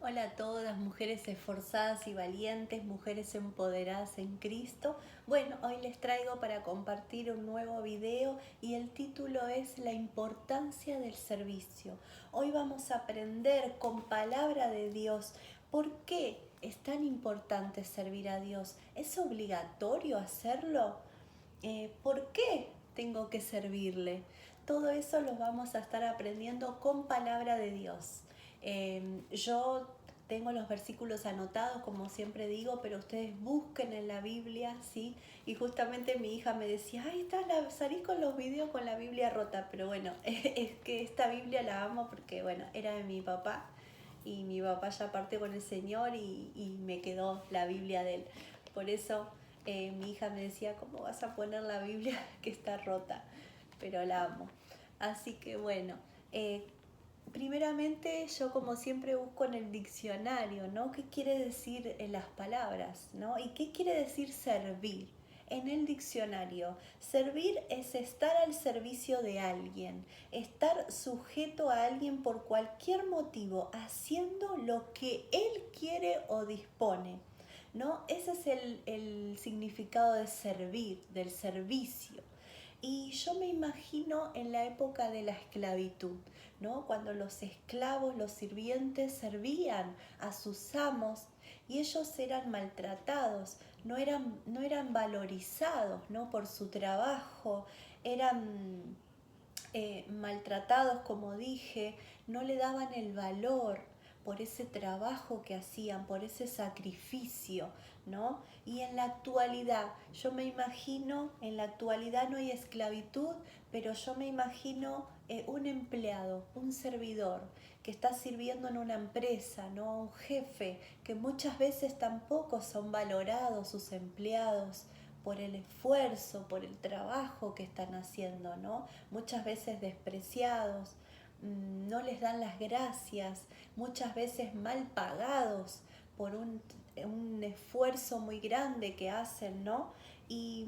Hola a todas, mujeres esforzadas y valientes, mujeres empoderadas en Cristo. Bueno, hoy les traigo para compartir un nuevo video y el título es La importancia del servicio. Hoy vamos a aprender con palabra de Dios por qué es tan importante servir a Dios. ¿Es obligatorio hacerlo? ¿Por qué tengo que servirle? Todo eso lo vamos a estar aprendiendo con palabra de Dios. Yo tengo los versículos anotados, como siempre digo, pero ustedes busquen en la Biblia, ¿sí? Y justamente mi hija me decía, ay, salís con los videos con la Biblia rota, pero bueno, es que esta Biblia la amo porque, bueno, era de mi papá y mi papá ya partió con el Señor y me quedó la Biblia de él. Por eso mi hija me decía, ¿cómo vas a poner la Biblia que está rota? Pero la amo. Así que bueno, primeramente yo como siempre busco en el diccionario, ¿no? ¿Qué quiere decir en las palabras, ¿no? ¿Y qué quiere decir servir? En el diccionario, servir es estar al servicio de alguien, estar sujeto a alguien por cualquier motivo, haciendo lo que él quiere o dispone, ¿no? Ese es el significado de servir, del servicio. Y yo me imagino en la época de la esclavitud, ¿no? Cuando los esclavos, los sirvientes servían a sus amos y ellos eran maltratados, no eran valorizados, ¿no? Por su trabajo, eran maltratados, como dije, no le daban el valor por ese trabajo que hacían, por ese sacrificio, ¿no? Y en la actualidad, yo me imagino, en la actualidad no hay esclavitud, pero yo me imagino un empleado, un servidor que está sirviendo en una empresa, ¿no? Un jefe, que muchas veces tampoco son valorados sus empleados por el esfuerzo, por el trabajo que están haciendo, ¿no? Muchas veces despreciados, no les dan las gracias, muchas veces mal pagados por un esfuerzo muy grande que hacen, ¿no? Y,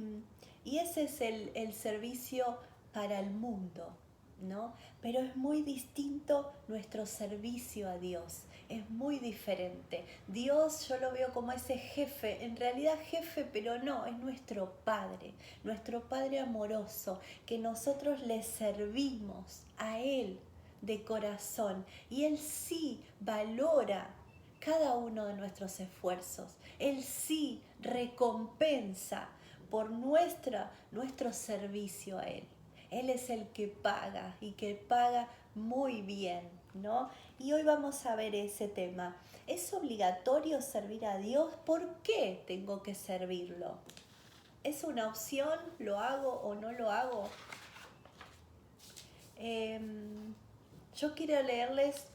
y ese es el servicio para el mundo, ¿no? Pero es muy distinto nuestro servicio a Dios, es muy diferente. Dios yo lo veo como ese jefe, en realidad jefe, pero no, es nuestro Padre amoroso, que nosotros le servimos a Él de corazón y Él sí valora cada uno de nuestros esfuerzos. Él sí recompensa por nuestro servicio a Él. Él es el que paga y que paga muy bien, ¿no? Y hoy vamos a ver ese tema. ¿Es obligatorio servir a Dios? ¿Por qué tengo que servirlo? ¿Es una opción? ¿Lo hago o no lo hago? Yo quiero leerles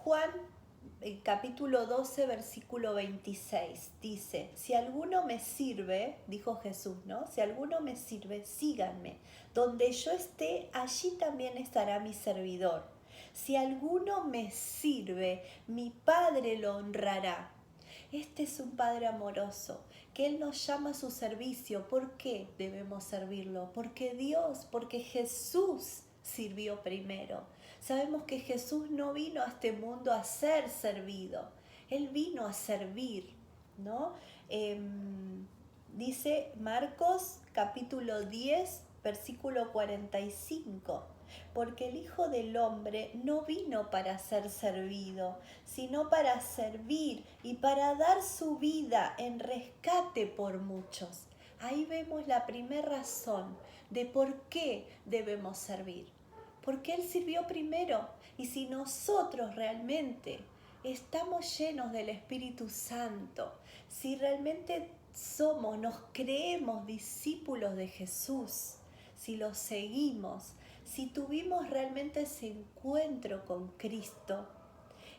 Juan capítulo 12, versículo 26. Dice, si alguno me sirve, dijo Jesús, ¿no? Si alguno me sirve, síganme. Donde yo esté, allí también estará mi servidor. Si alguno me sirve, mi Padre lo honrará. Este es un Padre amoroso, que Él nos llama a su servicio. ¿Por qué debemos servirlo? Porque Jesús sirvió primero. Sabemos que Jesús no vino a este mundo a ser servido, Él vino a servir, ¿no? Dice Marcos capítulo 10, versículo 45. Porque el Hijo del Hombre no vino para ser servido, sino para servir y para dar su vida en rescate por muchos. Ahí vemos la primera razón de por qué debemos servir. Porque Él sirvió primero. Y si nosotros realmente estamos llenos del Espíritu Santo, si realmente nos creemos discípulos de Jesús, si lo seguimos, si tuvimos realmente ese encuentro con Cristo,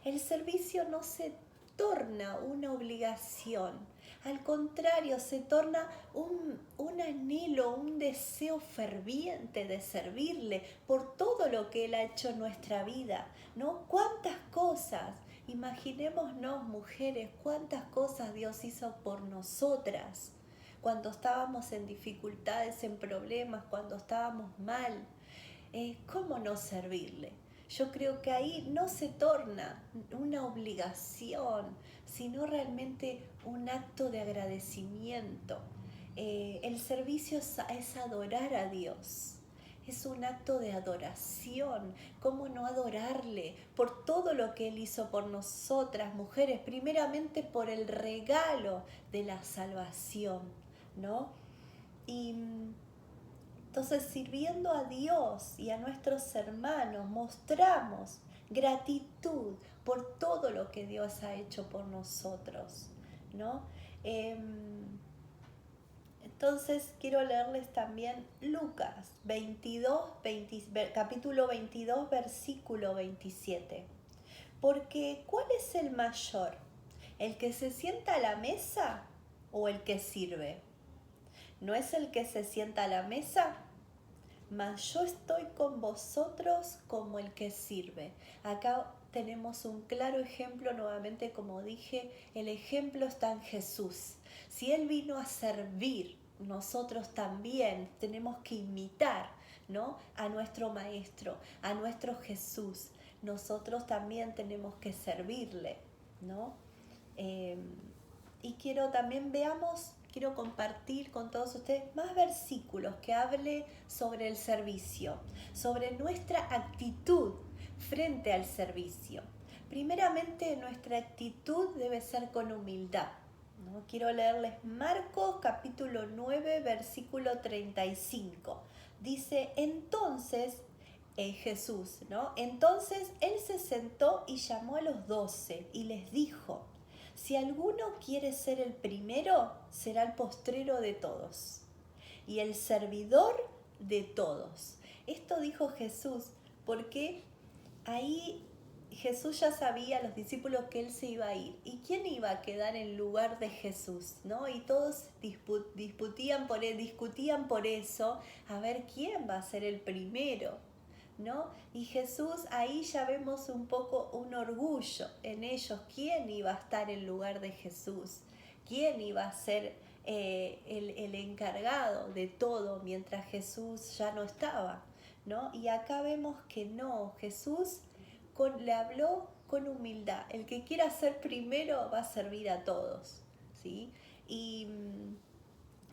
el servicio no se torna una obligación, al contrario, se torna un anhelo, un deseo ferviente de servirle por todo lo que Él ha hecho en nuestra vida, ¿no? ¿Cuántas cosas? Imaginémonos, mujeres, cuántas cosas Dios hizo por nosotras cuando estábamos en dificultades, en problemas, cuando estábamos mal. ¿Cómo no servirle? yo creo que ahí no se torna una obligación, sino realmente un acto de agradecimiento. El servicio es adorar a Dios. Es un acto de adoración. ¿Cómo no adorarle por todo lo que Él hizo por nosotras, mujeres? Primeramente por el regalo de la salvación, ¿no? Y entonces, sirviendo a Dios y a nuestros hermanos, mostramos gratitud por todo lo que Dios ha hecho por nosotros, ¿no? Entonces, quiero leerles también Lucas 22, capítulo 22, versículo 27. Porque, ¿cuál es el mayor? ¿El que se sienta a la mesa o el que sirve? ¿No es el que se sienta a la mesa? Mas yo estoy con vosotros como el que sirve. Acá tenemos un claro ejemplo, nuevamente como dije, el ejemplo está en Jesús. Si Él vino a servir, nosotros también tenemos que imitar, ¿no?, a nuestro Maestro, a nuestro Jesús. Nosotros también tenemos que servirle, ¿no? Y quiero también quiero compartir con todos ustedes más versículos que hable sobre el servicio, sobre nuestra actitud frente al servicio. Primeramente, nuestra actitud debe ser con humildad, ¿no? Quiero leerles Marcos capítulo 9, versículo 35. Dice, entonces, Jesús, ¿no? Entonces Él se sentó y llamó a los 12 y les dijo, si alguno quiere ser el primero, será el postrero de todos y el servidor de todos. Esto dijo Jesús porque ahí Jesús ya sabía, los discípulos, que Él se iba a ir. ¿Y quién iba a quedar en lugar de Jesús? ¿No? Y todos discutían por eso, a ver quién va a ser el primero, ¿no? Y Jesús, ahí ya vemos un poco un orgullo en ellos. ¿Quién iba a estar en lugar de Jesús? ¿Quién iba a ser el encargado de todo mientras Jesús ya no estaba, ¿no? Y acá vemos que no, Jesús le habló con humildad. El que quiera ser primero va a servir a todos, ¿sí? Y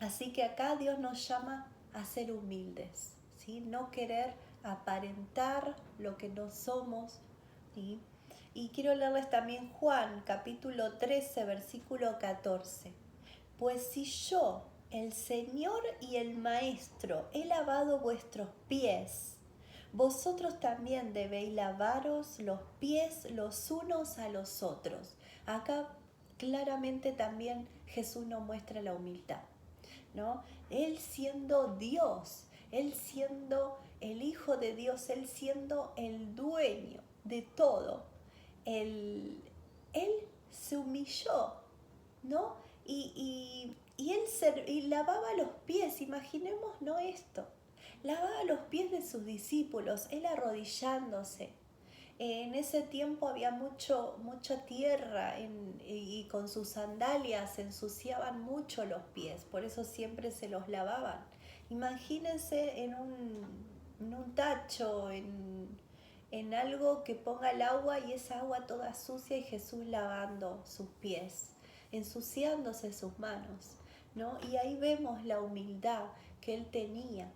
así que acá Dios nos llama a ser humildes, ¿sí? No querer aparentar lo que no somos, ¿sí? Y quiero leerles también Juan capítulo 13, versículo 14. Pues si yo, el Señor y el Maestro, he lavado vuestros pies, vosotros también debéis lavaros los pies los unos a los otros. Acá claramente también Jesús nos muestra la humildad, ¿no? Él siendo Dios, Él siendo el Hijo de Dios, Él siendo el dueño de todo, Él se humilló, ¿no? Y lavaba los pies, imaginemos, ¿no?, esto. Lavaba los pies de sus discípulos, Él arrodillándose. En ese tiempo había mucha tierra y con sus sandalias se ensuciaban mucho los pies, por eso siempre se los lavaban. Imagínense en un tacho, en algo que ponga el agua y esa agua toda sucia y Jesús lavando sus pies, ensuciándose sus manos, ¿no? Y ahí vemos la humildad que Él tenía,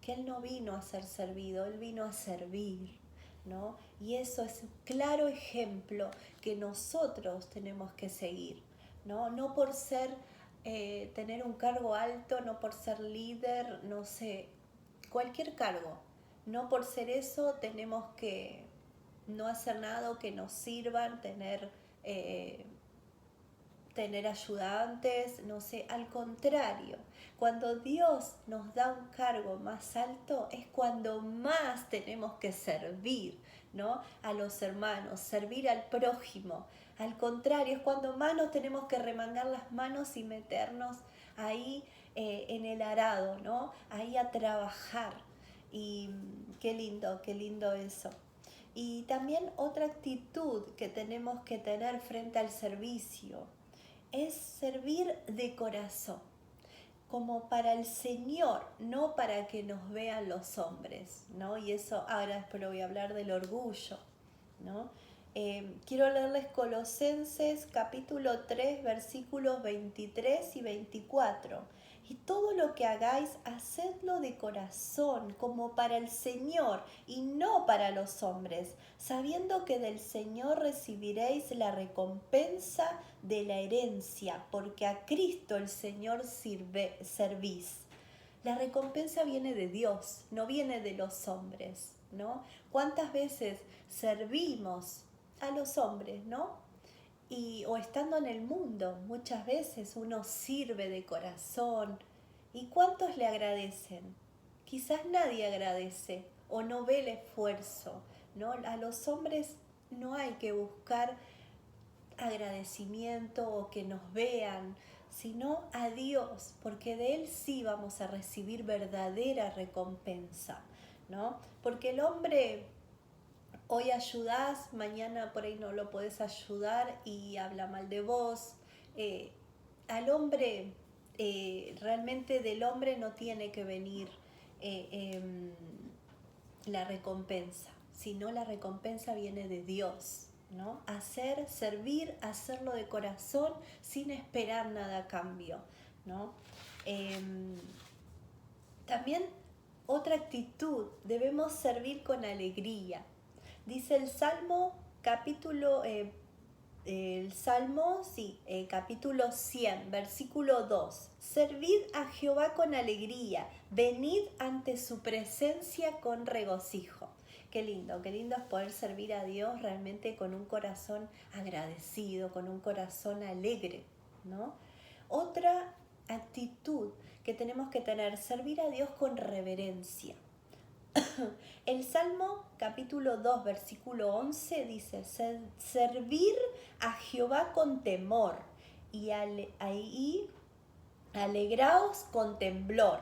que Él no vino a ser servido, Él vino a servir, ¿no? Y eso es un claro ejemplo que nosotros tenemos que seguir, ¿no? No por tener un cargo alto, no por ser líder, no sé, cualquier cargo. No por ser eso tenemos que no hacer nada que nos sirvan, tener ayudantes, no sé, al contrario, cuando Dios nos da un cargo más alto es cuando más tenemos que servir, ¿no?, a los hermanos, servir al prójimo. Al contrario, es cuando más nos tenemos que remangar las manos y meternos ahí en el arado, ¿no?, ahí a trabajar. Y qué lindo eso. Y también otra actitud que tenemos que tener frente al servicio es servir de corazón. como para el Señor, no para que nos vean los hombres, ¿no? Y eso ahora después lo voy a hablar del orgullo, ¿no? Quiero leerles Colosenses capítulo 3 versículos 23 y 24. Y todo lo que hagáis, hacedlo de corazón, como para el Señor y no para los hombres, sabiendo que del Señor recibiréis la recompensa de la herencia, porque a Cristo el Señor servís. La recompensa viene de Dios, no viene de los hombres, ¿no? ¿Cuántas veces servimos a los hombres, ¿no? O estando en el mundo, muchas veces uno sirve de corazón. ¿Y cuántos le agradecen? Quizás nadie agradece o no ve el esfuerzo, ¿no? A los hombres no hay que buscar agradecimiento o que nos vean, sino a Dios, porque de Él sí vamos a recibir verdadera recompensa, ¿no? Porque el hombre, hoy ayudás, mañana por ahí no lo podés ayudar y habla mal de vos. Al hombre, realmente del hombre no tiene que venir la recompensa, sino la recompensa viene de Dios, ¿no? Servir, hacerlo de corazón sin esperar nada a cambio, ¿no? También otra actitud, debemos servir con alegría. Dice el Salmo capítulo capítulo 100, versículo 2. Servid a Jehová con alegría, venid ante su presencia con regocijo. Qué lindo es poder servir a Dios realmente con un corazón agradecido, con un corazón alegre, ¿no? Otra actitud que tenemos que tener, servir a Dios con reverencia. El Salmo capítulo 2 versículo 11 dice, servir a Jehová con temor y alegraos con temblor.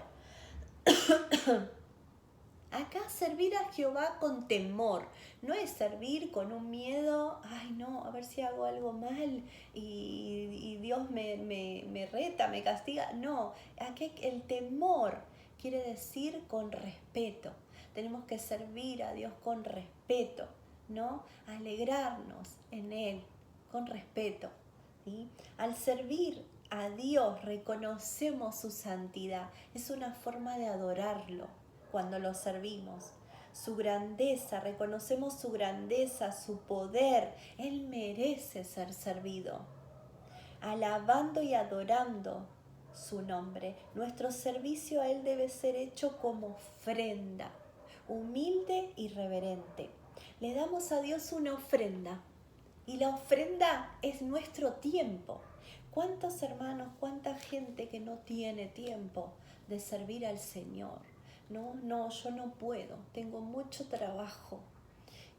Acá servir a Jehová con temor, no es servir con un miedo, ay no, a ver si hago algo mal y Dios me reta, me castiga. No, aquí el temor quiere decir con respeto. Tenemos que servir a Dios con respeto, ¿no? Alegrarnos en Él con respeto, ¿sí? Al servir a Dios reconocemos su santidad, es una forma de adorarlo cuando lo servimos. Su grandeza, reconocemos su grandeza, su poder. Él merece ser servido. Alabando y adorando su nombre. Nuestro servicio a Él debe ser hecho como ofrenda, humilde y reverente. Le damos a Dios una ofrenda y la ofrenda es nuestro tiempo. ¿Cuántos hermanos, cuánta gente que no tiene tiempo de servir al Señor? No, yo no puedo, tengo mucho trabajo.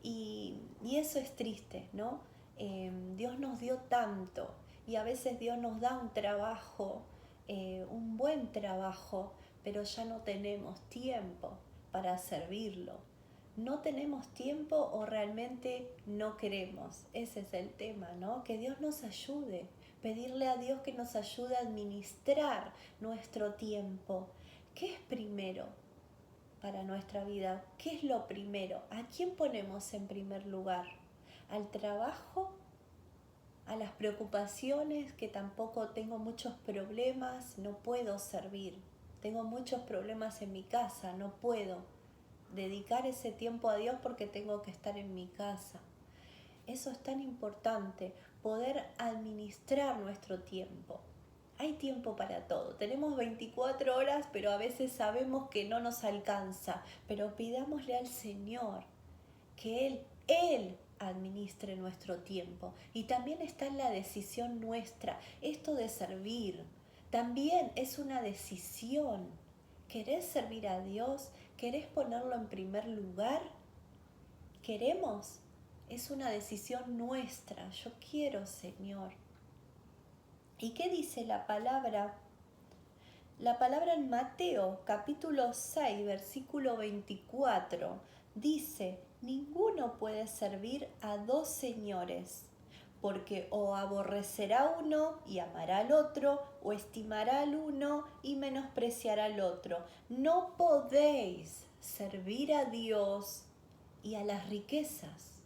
Y eso es triste, ¿no? Dios nos dio tanto y a veces Dios nos da un trabajo, un buen trabajo, pero ya no tenemos tiempo para servirlo. No tenemos tiempo o realmente no queremos. Ese es el tema, ¿no? Que Dios nos ayude. Pedirle a Dios que nos ayude a administrar nuestro tiempo. ¿Qué es primero para nuestra vida? ¿Qué es lo primero? ¿A quién ponemos en primer lugar? ¿Al trabajo? ¿A las preocupaciones? Que tampoco tengo muchos problemas, no puedo servir. Tengo muchos problemas en mi casa, no puedo dedicar ese tiempo a Dios porque tengo que estar en mi casa. Eso es tan importante, poder administrar nuestro tiempo. Hay tiempo para todo. Tenemos 24 horas, pero a veces sabemos que no nos alcanza. Pero pidámosle al Señor que Él administre nuestro tiempo. Y también está en la decisión nuestra. Esto de servir también es una decisión. ¿Querés servir a Dios? ¿Querés ponerlo en primer lugar? ¿Queremos? Es una decisión nuestra. Yo quiero, Señor. ¿Y qué dice la palabra? La palabra en Mateo capítulo 6 versículo 24 dice: ninguno puede servir a dos señores, porque o aborrecerá uno y amará al otro, o estimará al uno y menospreciará al otro. No podéis servir a Dios y a las riquezas.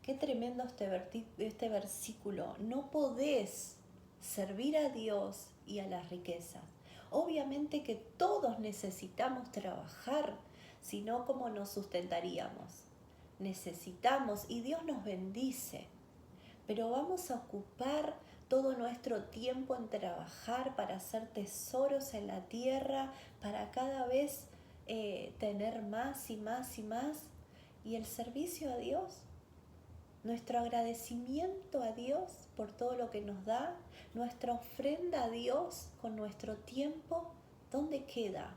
Qué tremendo este versículo. No podés servir a Dios y a las riquezas. Obviamente que todos necesitamos trabajar, si no, ¿cómo nos sustentaríamos? Necesitamos y Dios nos bendice, pero vamos a ocupar todo nuestro tiempo en trabajar para hacer tesoros en la tierra, para cada vez tener más y más y más. Y el servicio a Dios, nuestro agradecimiento a Dios por todo lo que nos da, nuestra ofrenda a Dios con nuestro tiempo, ¿dónde queda?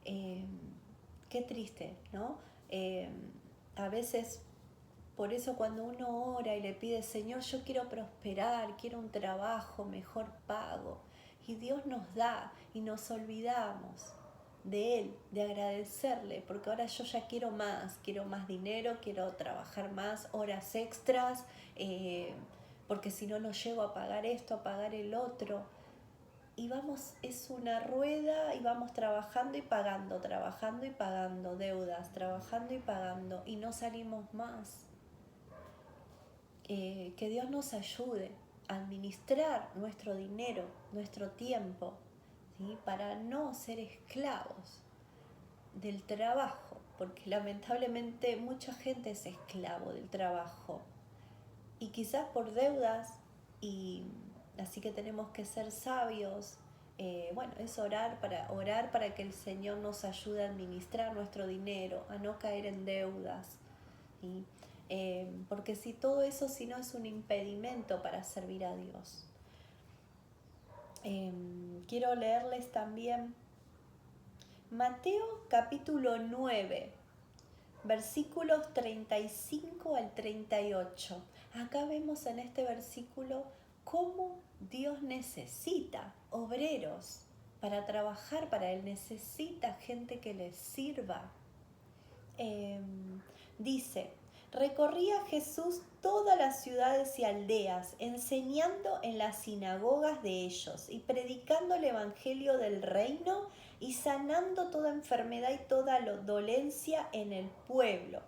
Qué triste, ¿no? A veces, por eso cuando uno ora y le pide, Señor, yo quiero prosperar, quiero un trabajo, mejor pago, y Dios nos da y nos olvidamos de Él, de agradecerle, porque ahora yo ya quiero más dinero, quiero trabajar más, horas extras, porque si no, no llego a pagar esto, a pagar el otro. Y vamos, es una rueda y vamos trabajando y pagando deudas, trabajando y pagando, y no salimos más. Que Dios nos ayude a administrar nuestro dinero, nuestro tiempo, ¿sí? Para no ser esclavos del trabajo, porque lamentablemente mucha gente es esclavo del trabajo y quizás por deudas, y así que tenemos que ser sabios. Bueno, es orar para que el Señor nos ayude a administrar nuestro dinero, a no caer en deudas, ¿sí? Porque si todo eso, si no, es un impedimento para servir a Dios. Quiero leerles también Mateo capítulo 9, versículos 35 al 38. Acá vemos en este versículo cómo Dios necesita obreros para trabajar para Él, necesita gente que le sirva. Dice, recorría Jesús todas las ciudades y aldeas, enseñando en las sinagogas de ellos y predicando el evangelio del reino y sanando toda enfermedad y toda dolencia en el pueblo.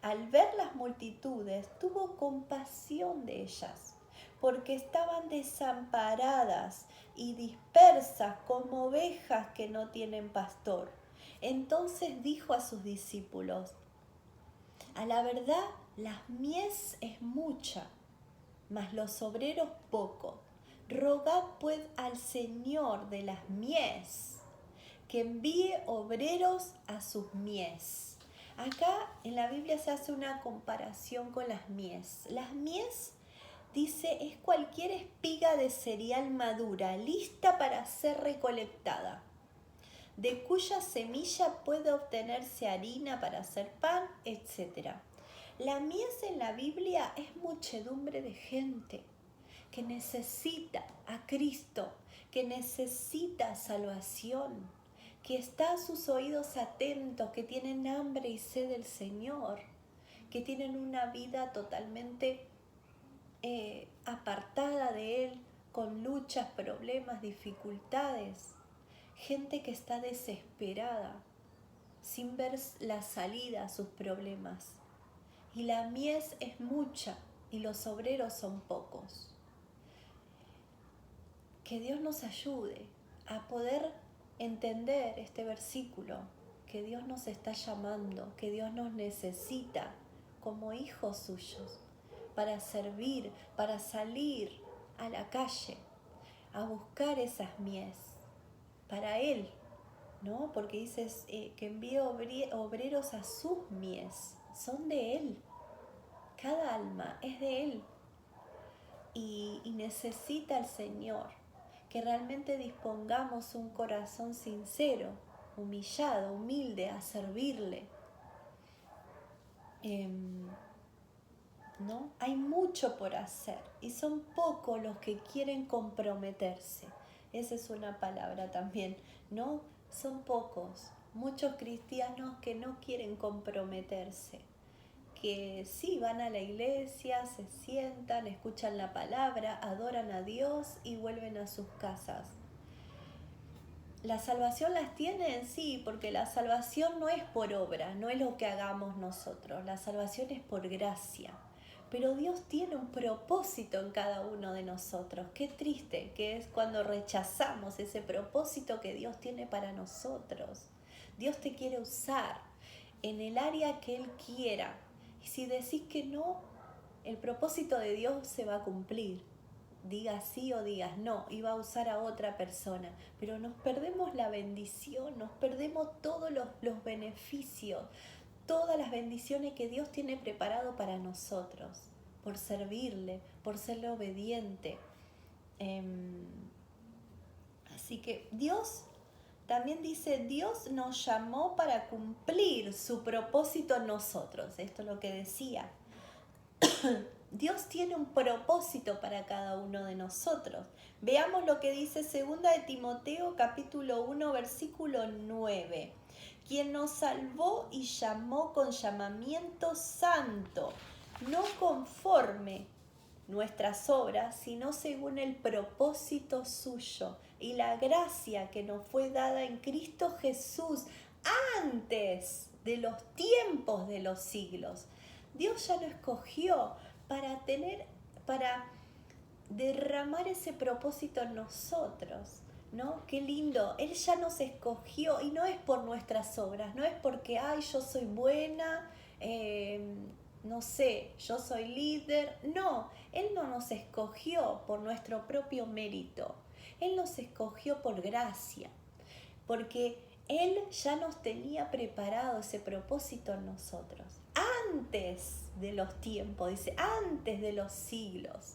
Al ver las multitudes, tuvo compasión de ellas, porque estaban desamparadas y dispersas como ovejas que no tienen pastor. Entonces dijo a sus discípulos, a la verdad, la mies es mucha, mas los obreros poco. Rogad pues al Señor de las mies que envíe obreros a sus mies. Acá en la Biblia se hace una comparación con las mies. Las mies, dice, es cualquier espiga de cereal madura, lista para ser recolectada, de cuya semilla puede obtenerse harina para hacer pan, etc. La mies en la Biblia es muchedumbre de gente que necesita a Cristo, que necesita salvación, que está a sus oídos atentos, que tienen hambre y sed del Señor, que tienen una vida totalmente apartada de Él, con luchas, problemas, dificultades. Gente que está desesperada, sin ver la salida a sus problemas. Y la mies es mucha y los obreros son pocos. Que Dios nos ayude a poder entender este versículo, que Dios nos está llamando, que Dios nos necesita como hijos suyos para servir, para salir a la calle, a buscar esas mies para Él, ¿no? Porque dices que envíe obreros a sus mies, son de Él, cada alma es de Él, y necesita al Señor que realmente dispongamos un corazón sincero, humillado, humilde a servirle. ¿No? Hay mucho por hacer y son pocos los que quieren comprometerse. Esa es una palabra también, ¿no? Son pocos, muchos cristianos que no quieren comprometerse, que sí, van a la iglesia, se sientan, escuchan la palabra, adoran a Dios y vuelven a sus casas. ¿La salvación las tienen? Sí, porque la salvación no es por obra, no es lo que hagamos nosotros, la salvación es por gracia. Pero Dios tiene un propósito en cada uno de nosotros. Qué triste que es cuando rechazamos ese propósito que Dios tiene para nosotros. Dios te quiere usar en el área que Él quiera. Y si decís que no, el propósito de Dios se va a cumplir. Digas sí o digas no, y va a usar a otra persona. Pero nos perdemos la bendición, nos perdemos todos los beneficios, todas las bendiciones que Dios tiene preparado para nosotros, por servirle, por serle obediente. Así que Dios también dice, Dios nos llamó para cumplir su propósito en nosotros. Esto es lo que decía. Dios tiene un propósito para cada uno de nosotros. Veamos lo que dice 2 de Timoteo capítulo 1 versículo 9. Quien nos salvó y llamó con llamamiento santo, no conforme nuestras obras, sino según el propósito suyo y la gracia que nos fue dada en Cristo Jesús antes de los tiempos de los siglos. Dios ya nos escogió para derramar ese propósito en nosotros, ¿no? Qué lindo, Él ya nos escogió y no es por nuestras obras, no es porque, ay, yo soy buena, no sé, yo soy líder. No, Él no nos escogió por nuestro propio mérito, Él nos escogió por gracia, porque Él ya nos tenía preparado ese propósito en nosotros, antes de los tiempos, dice, antes de los siglos.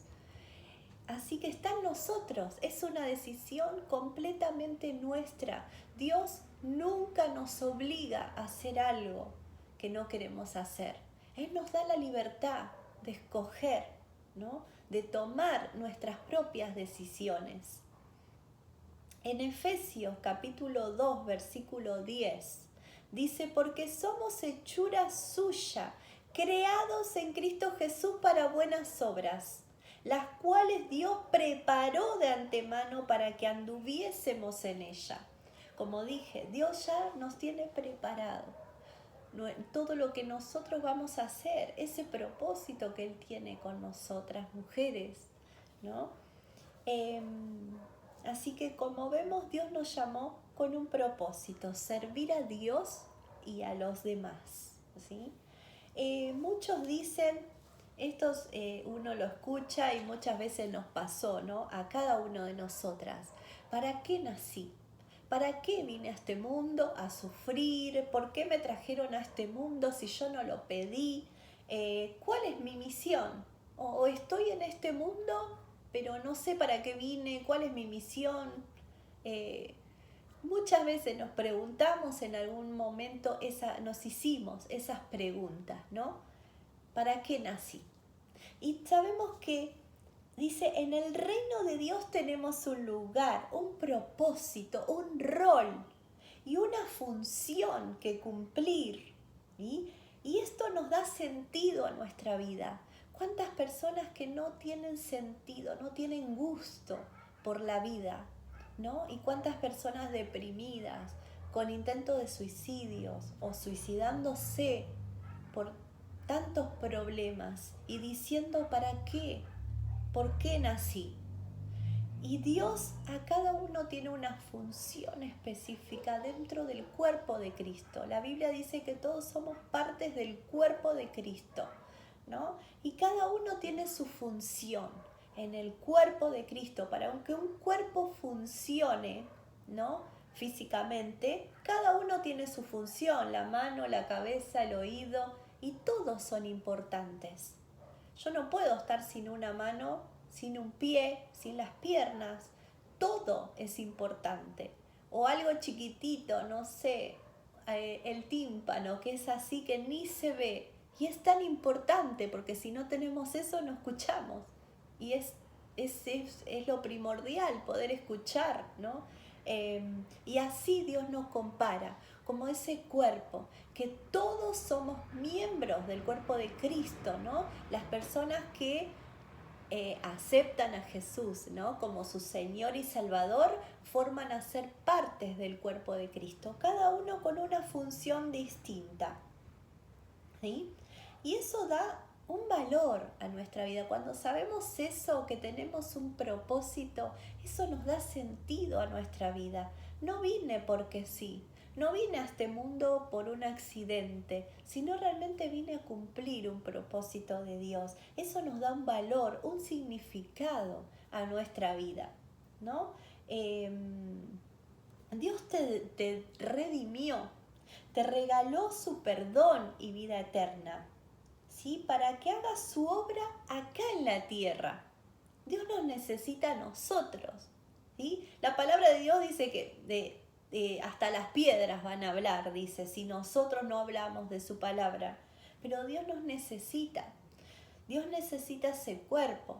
Así que está en nosotros, es una decisión completamente nuestra. Dios nunca nos obliga a hacer algo que no queremos hacer. Él nos da la libertad de escoger, ¿no? De tomar nuestras propias decisiones. En Efesios capítulo 2, versículo 10, dice, porque somos hechura suya, creados en Cristo Jesús para buenas obras, las cuales Dios preparó de antemano para que anduviésemos en ella. Como dije, Dios ya nos tiene preparado todo lo que nosotros vamos a hacer, ese propósito que Él tiene con nosotras mujeres, ¿no? Así que como vemos, Dios nos llamó con un propósito, servir a Dios y a los demás, ¿sí? Muchos dicen, uno lo escucha y muchas veces nos pasó, ¿no? A cada uno de nosotras. ¿Para qué nací? ¿Para qué vine a este mundo a sufrir? ¿Por qué me trajeron a este mundo si yo no lo pedí? ¿Cuál es mi misión? ¿O estoy en este mundo, pero no sé para qué vine? ¿Cuál es mi misión? Muchas veces nos preguntamos en algún momento, nos hicimos esas preguntas, ¿no? ¿Para qué nací? Y sabemos que dice, en el reino de Dios tenemos un lugar, un propósito, un rol y una función que cumplir, ¿sí? Y esto nos da sentido a nuestra vida. ¿Cuántas personas que no tienen sentido, no tienen gusto por la vida, ¿no? Y cuántas personas deprimidas, con intentos de suicidios o suicidándose por tantos problemas y diciendo ¿para qué? ¿Por qué nací? Y Dios a cada uno tiene una función específica dentro del cuerpo de Cristo. La Biblia dice que todos somos partes del cuerpo de Cristo, ¿no? Y cada uno tiene su función en el cuerpo de Cristo. Para que un cuerpo funcione, ¿no? Físicamente, cada uno tiene su función, la mano, la cabeza, el oído, y todos son importantes. Yo no puedo estar sin una mano, sin un pie, sin las piernas. Todo es importante. O algo chiquitito, no sé, el tímpano, que es así que ni se ve. Y es tan importante porque si no tenemos eso no escuchamos. Y es lo primordial, poder escuchar, ¿no? Y así Dios nos compara. como ese cuerpo, que todos somos miembros del cuerpo de Cristo, ¿no? Las personas que aceptan a Jesús, ¿no? Como su Señor y Salvador, forman a ser partes del cuerpo de Cristo, cada uno con una función distinta, ¿sí? Y eso da un valor a nuestra vida. Cuando sabemos eso, que tenemos un propósito, eso nos da sentido a nuestra vida. No vine porque sí, no vine a este mundo por un accidente, sino realmente vine a cumplir un propósito de Dios. Eso nos da un valor, un significado a nuestra vida, ¿no? Dios te redimió, te regaló su perdón y vida eterna, ¿sí? Para que hagas su obra acá en la tierra. Dios nos necesita a nosotros, ¿sí? La palabra de Dios dice que hasta las piedras van a hablar, dice, si nosotros no hablamos de su palabra. Pero Dios nos necesita. Dios necesita ese cuerpo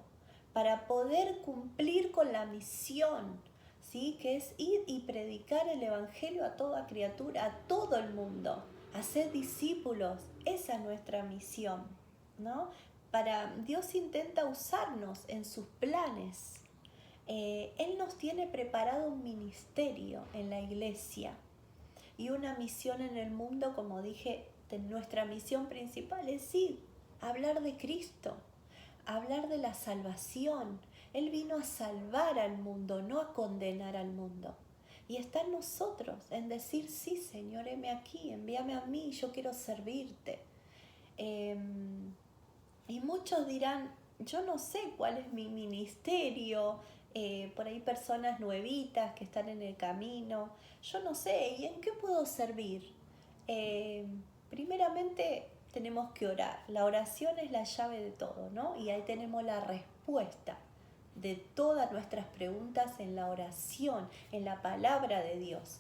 para poder cumplir con la misión, ¿sí? Que es ir y predicar el Evangelio a toda criatura, a todo el mundo, hacer discípulos. Esa es nuestra misión, ¿no? Dios intenta usarnos en sus planes. Él nos tiene preparado un ministerio en la iglesia y una misión en el mundo, como dije, nuestra misión principal es ir, hablar de Cristo, hablar de la salvación. Él vino a salvar al mundo, no a condenar al mundo. Y está en nosotros, en decir, sí, Señor, heme aquí, envíame a mí, yo quiero servirte. Y muchos dirán, yo no sé cuál es mi ministerio, por ahí personas nuevitas que están en el camino, yo no sé, ¿y en qué puedo servir? Primeramente tenemos que orar, la oración es la llave de todo, ¿no? Y ahí tenemos la respuesta de todas nuestras preguntas en la oración, en la palabra de Dios.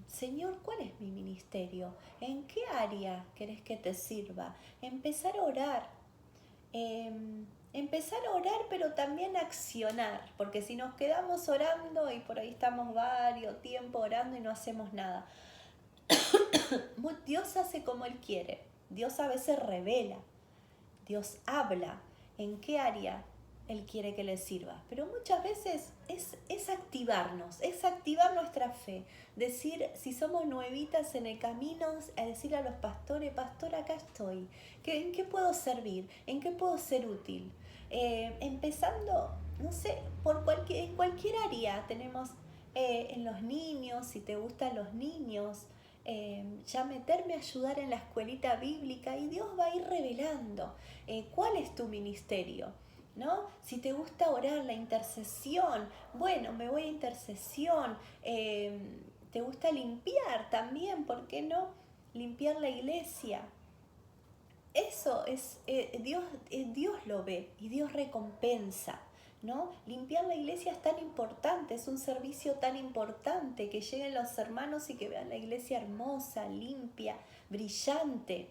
Señor, ¿cuál es mi ministerio? ¿En qué área querés que te sirva? Empezar a orar. Empezar a orar, pero también accionar, porque si nos quedamos orando y por ahí estamos varios tiempo orando y no hacemos nada, Dios hace como Él quiere. Dios a veces revela, Dios habla en qué área Él quiere que le sirva. Pero muchas veces es activarnos, es activar nuestra fe. Decir, si somos nuevitas en el camino, a decir a los pastores, pastor, acá estoy. ¿En qué puedo servir? ¿En qué puedo ser útil? Empezando, no sé, en cualquier área. Tenemos en los niños, si te gustan los niños, ya meterme a ayudar en la escuelita bíblica y Dios va a ir revelando cuál es tu ministerio, ¿no? Si te gusta orar, la intercesión, bueno, me voy a intercesión. ¿Te gusta limpiar también? ¿Por qué no? Limpiar la iglesia. Eso es, Dios lo ve y Dios recompensa, ¿no? Limpiar la iglesia es tan importante, es un servicio tan importante, que lleguen los hermanos y que vean la iglesia hermosa, limpia, brillante.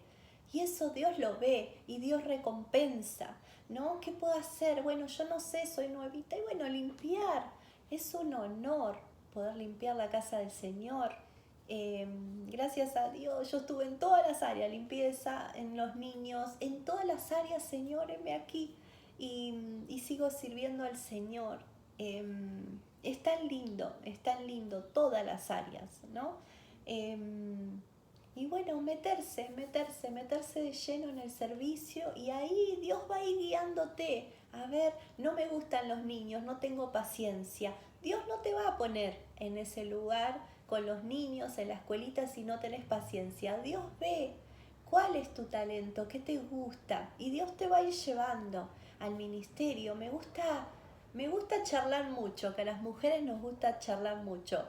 Y eso Dios lo ve y Dios recompensa, ¿no? ¿Qué puedo hacer? Bueno, yo no sé, soy nuevita. Y bueno, limpiar es un honor poder limpiar la casa del Señor. Gracias a Dios, yo estuve en todas las áreas, limpieza, en los niños, en todas las áreas, Señor, heme aquí. Y sigo sirviendo al Señor. Es tan lindo todas las áreas, ¿no? Y bueno, meterse de lleno en el servicio, y ahí Dios va a ir guiándote. A ver, no me gustan los niños, no tengo paciencia. Dios no te va a poner en ese lugar con los niños en la escuelita si no tenés paciencia. Dios ve cuál es tu talento, qué te gusta, y Dios te va a ir llevando al ministerio. Me gusta charlar mucho, que a las mujeres nos gusta charlar mucho.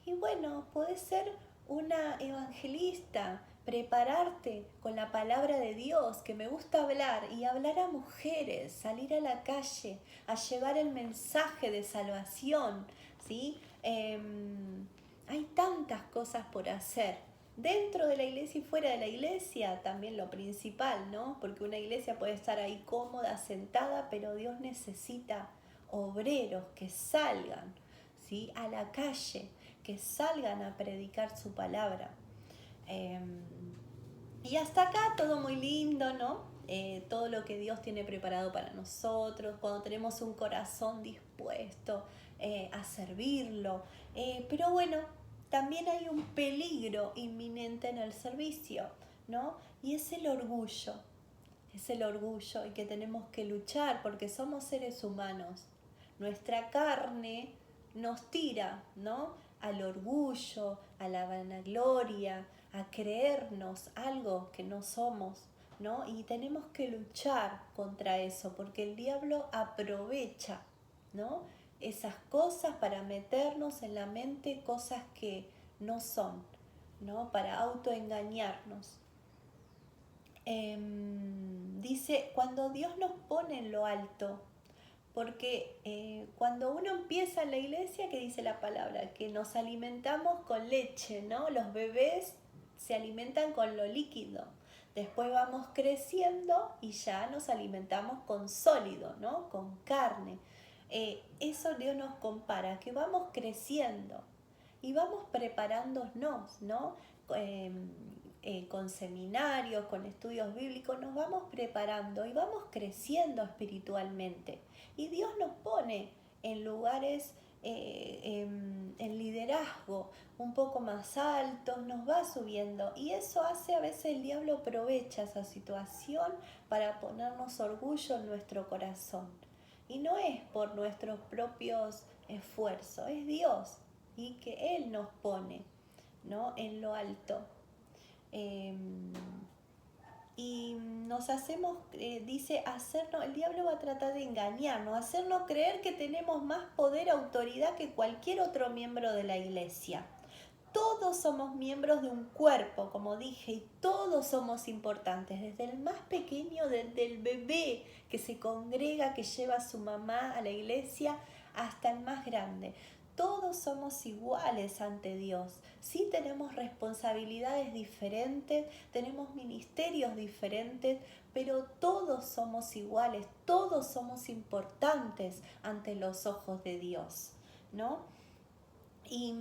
Y bueno, podés ser una evangelista, prepararte con la palabra de Dios, que me gusta hablar, y hablar a mujeres, salir a la calle, a llevar el mensaje de salvación, ¿sí? Hay tantas cosas por hacer. Dentro de la iglesia y fuera de la iglesia, también lo principal, ¿no? Porque una iglesia puede estar ahí cómoda, sentada, pero Dios necesita obreros que salgan, ¿sí? A la calle, que salgan a predicar su palabra. Y hasta acá todo muy lindo, ¿no? Todo lo que Dios tiene preparado para nosotros, cuando tenemos un corazón dispuesto a servirlo. Pero bueno, también hay un peligro inminente en el servicio, ¿no? Y es el orgullo. Es el orgullo y que tenemos que luchar porque somos seres humanos. Nuestra carne nos tira, ¿no? Al orgullo, a la vanagloria, a creernos algo que no somos, ¿no? Y tenemos que luchar contra eso porque el diablo aprovecha, ¿no? Esas cosas para meternos en la mente cosas que no son, ¿no? Para autoengañarnos. Dice, cuando Dios nos pone en lo alto, porque cuando uno empieza en la iglesia, ¿qué dice la palabra? Que nos alimentamos con leche, ¿no? Los bebés se alimentan con lo líquido. Después vamos creciendo y ya nos alimentamos con sólido, ¿no? Con carne. Eso Dios nos compara, que vamos creciendo y vamos preparándonos, ¿no? Con seminarios, con estudios bíblicos, nos vamos preparando y vamos creciendo espiritualmente. Y Dios nos pone en lugares, en liderazgo un poco más altos, nos va subiendo. Y eso hace, a veces el diablo aprovecha esa situación para ponernos orgullo en nuestro corazón. Y no es por nuestros propios esfuerzos, es Dios y que Él nos pone, ¿no? En lo alto. Y nos hacemos, dice, hacernos, el diablo va a tratar de engañarnos, hacernos creer que tenemos más poder, autoridad que cualquier otro miembro de la iglesia. Todos somos miembros de un cuerpo, como dije, y todos somos importantes, desde el más pequeño, desde el bebé que se congrega, que lleva a su mamá a la iglesia, hasta el más grande. Todos somos iguales ante Dios. Sí tenemos responsabilidades diferentes, tenemos ministerios diferentes, pero todos somos iguales, todos somos importantes ante los ojos de Dios, ¿no? Y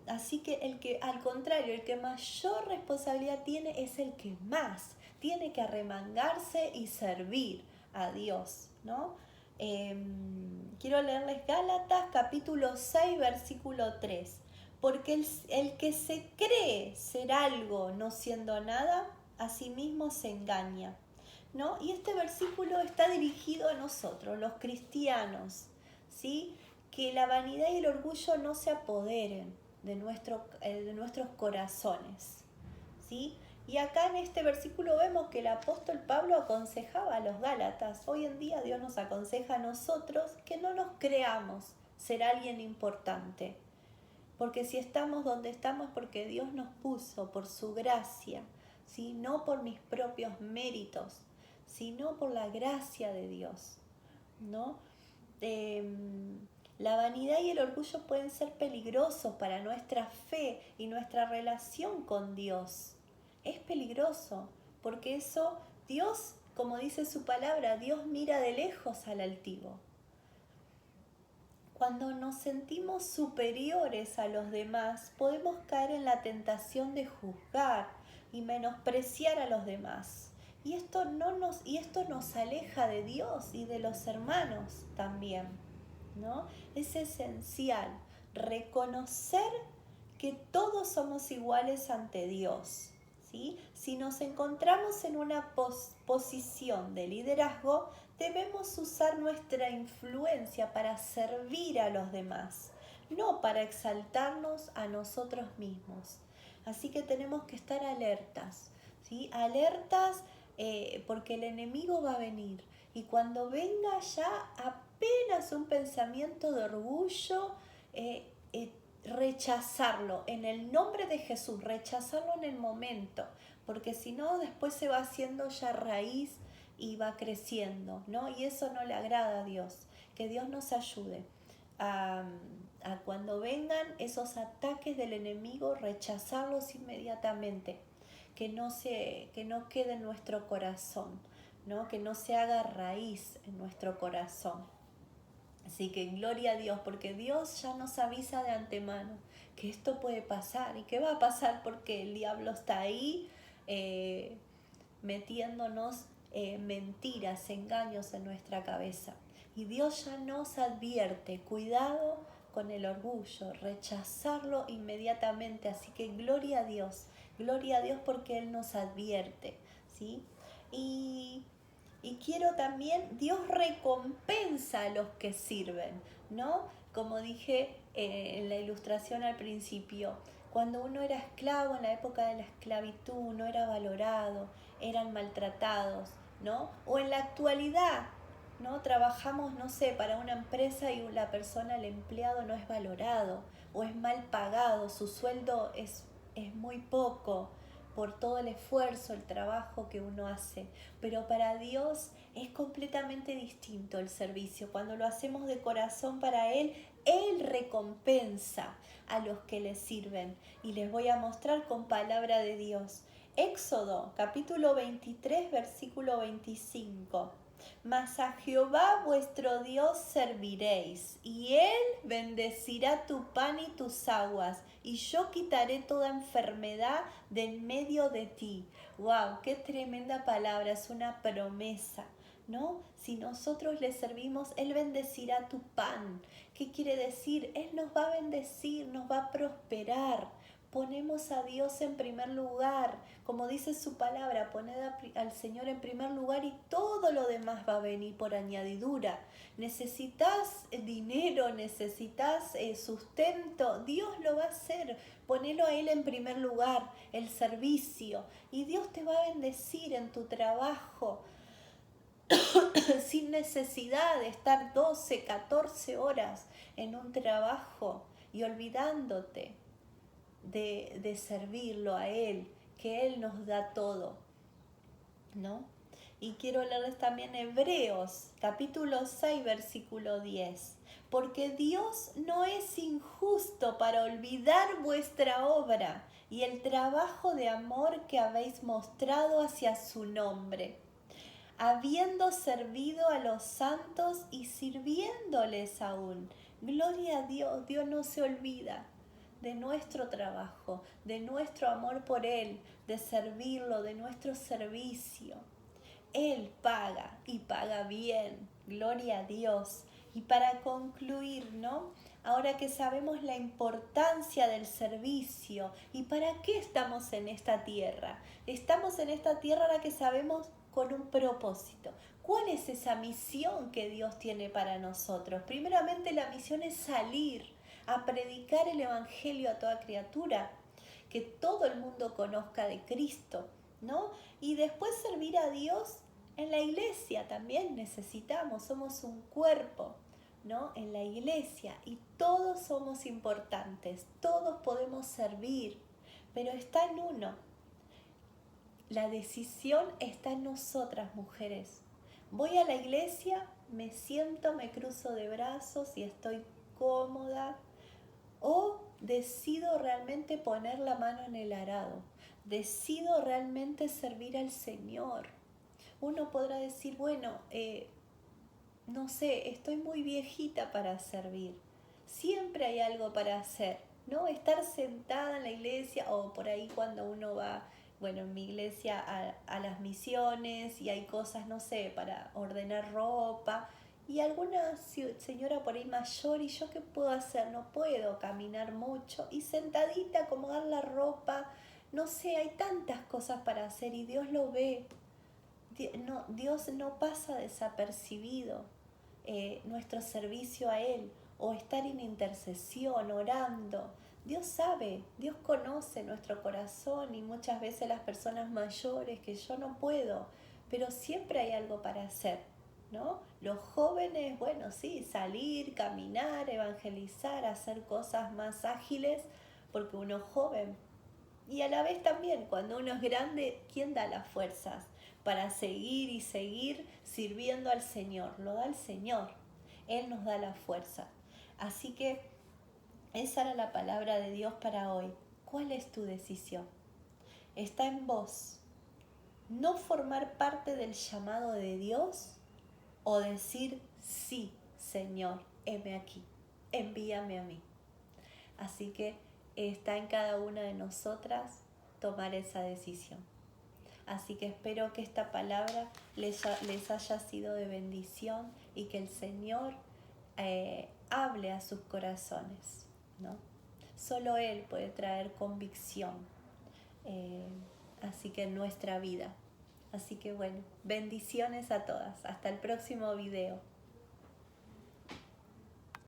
así que al contrario, el que mayor responsabilidad tiene es el que más tiene que arremangarse y servir a Dios, ¿no? Quiero leerles Gálatas capítulo 6 versículo 3. Porque el que se cree ser algo no siendo nada, a sí mismo se engaña, ¿no? Y este versículo está dirigido a nosotros, los cristianos, ¿sí? Que la vanidad y el orgullo no se apoderen de nuestros corazones, ¿sí? Y acá en este versículo vemos que el apóstol Pablo aconsejaba a los Gálatas. Hoy en día Dios nos aconseja a nosotros que no nos creamos ser alguien importante. Porque si estamos donde estamos es porque Dios nos puso por su gracia, ¿sí? No por mis propios méritos, sino por la gracia de Dios, ¿no? La vanidad y el orgullo pueden ser peligrosos para nuestra fe y nuestra relación con Dios. Es peligroso, porque eso, Dios, como dice su palabra, Dios mira de lejos al altivo. Cuando nos sentimos superiores a los demás, podemos caer en la tentación de juzgar y menospreciar a los demás. Y esto nos aleja de Dios y de los hermanos también, ¿no? Es esencial reconocer que todos somos iguales ante Dios, ¿sí? Si nos encontramos en una posición de liderazgo, debemos usar nuestra influencia para servir a los demás, no para exaltarnos a nosotros mismos. Así que tenemos que estar alertas, ¿sí? Alertas porque el enemigo va a venir. Y cuando venga ya apenas un pensamiento de orgullo, rechazarlo en el nombre de Jesús, rechazarlo en el momento, porque si no después se va haciendo ya raíz y va creciendo, ¿no? Y eso no le agrada a Dios. Que Dios nos ayude a cuando vengan esos ataques del enemigo, rechazarlos inmediatamente, que no quede en nuestro corazón, ¿no? Que no se haga raíz en nuestro corazón. Así que gloria a Dios, porque Dios ya nos avisa de antemano que esto puede pasar y que va a pasar porque el diablo está ahí eh, metiéndonos mentiras, engaños en nuestra cabeza. Y Dios ya nos advierte, cuidado con el orgullo, rechazarlo inmediatamente. Así que gloria a Dios porque Él nos advierte, ¿sí? Y y quiero también, Dios recompensa a los que sirven, ¿no? Como dije en la ilustración al principio, cuando uno era esclavo en la época de la esclavitud, no era valorado, eran maltratados, ¿no? O en la actualidad, ¿no? Trabajamos, no sé, para una empresa y la persona, el empleado, no es valorado o es mal pagado, su sueldo es muy poco por todo el esfuerzo, el trabajo que uno hace. Pero para Dios es completamente distinto el servicio. Cuando lo hacemos de corazón para Él, Él recompensa a los que le sirven. Y les voy a mostrar con palabra de Dios. Éxodo, capítulo 23, versículo 25. Mas a Jehová vuestro Dios serviréis, y Él bendecirá tu pan y tus aguas, y yo quitaré toda enfermedad de en medio de ti. ¡Wow! ¡Qué tremenda palabra! Es una promesa, ¿no? Si nosotros le servimos, Él bendecirá tu pan. ¿Qué quiere decir? Él nos va a bendecir, nos va a prosperar. Ponemos a Dios en primer lugar, como dice su palabra, poned al Señor en primer lugar y todo lo demás va a venir por añadidura. Necesitas dinero, necesitas sustento, Dios lo va a hacer. Ponelo a Él en primer lugar, el servicio, y Dios te va a bendecir en tu trabajo sin necesidad de estar 12, 14 horas en un trabajo y olvidándote de servirlo a Él, que Él nos da todo, ¿no? Y quiero leerles también Hebreos, capítulo 6, versículo 10. Porque Dios no es injusto para olvidar vuestra obra y el trabajo de amor que habéis mostrado hacia su nombre, habiendo servido a los santos y sirviéndoles aún. Gloria a Dios, Dios no se olvida de nuestro trabajo, de nuestro amor por Él, de servirlo, de nuestro servicio. Él paga y paga bien, gloria a Dios. Y para concluir, ¿no? Ahora que sabemos la importancia del servicio y para qué estamos en esta tierra. Estamos en esta tierra ahora que sabemos con un propósito. ¿Cuál es esa misión que Dios tiene para nosotros? Primeramente la misión es salir a predicar el Evangelio a toda criatura, que todo el mundo conozca de Cristo, ¿no? Y después servir a Dios en la iglesia también necesitamos, somos un cuerpo, ¿no? En la iglesia y todos somos importantes, todos podemos servir, pero está en uno. La decisión está en nosotras, mujeres. Voy a la iglesia, me siento, me cruzo de brazos y estoy cómoda, o decido realmente poner la mano en el arado, decido realmente servir al Señor. Uno podrá decir, bueno, no sé, estoy muy viejita para servir. Siempre hay algo para hacer, ¿no? Estar sentada en la iglesia o por ahí cuando uno va, bueno, en mi iglesia a las misiones y hay cosas, no sé, para ordenar ropa. Y alguna señora por ahí mayor, ¿y yo qué puedo hacer? No puedo caminar mucho. Y sentadita, acomodar la ropa. No sé, hay tantas cosas para hacer y Dios lo ve. Dios no pasa desapercibido nuestro servicio a Él o estar en intercesión, orando. Dios sabe, Dios conoce nuestro corazón y muchas veces las personas mayores que yo no puedo, pero siempre hay algo para hacer, ¿no? Los jóvenes, bueno, sí, salir, caminar, evangelizar, hacer cosas más ágiles porque uno es joven. Y a la vez también, cuando uno es grande, ¿quién da las fuerzas para seguir y seguir sirviendo al Señor? Lo da el Señor. Él nos da la fuerza. Así que esa era la palabra de Dios para hoy. ¿Cuál es tu decisión? Está en vos. No formar parte del llamado de Dios o decir sí, Señor. heme aquí, envíame a mí. Así que está en cada una de nosotras tomar esa decisión. Así que espero que esta palabra les haya sido de bendición y que el Señor hable a sus corazones, ¿no? Solo Él puede traer convicción, así que en nuestra vida. Así que bueno, bendiciones a todas. Hasta el próximo video.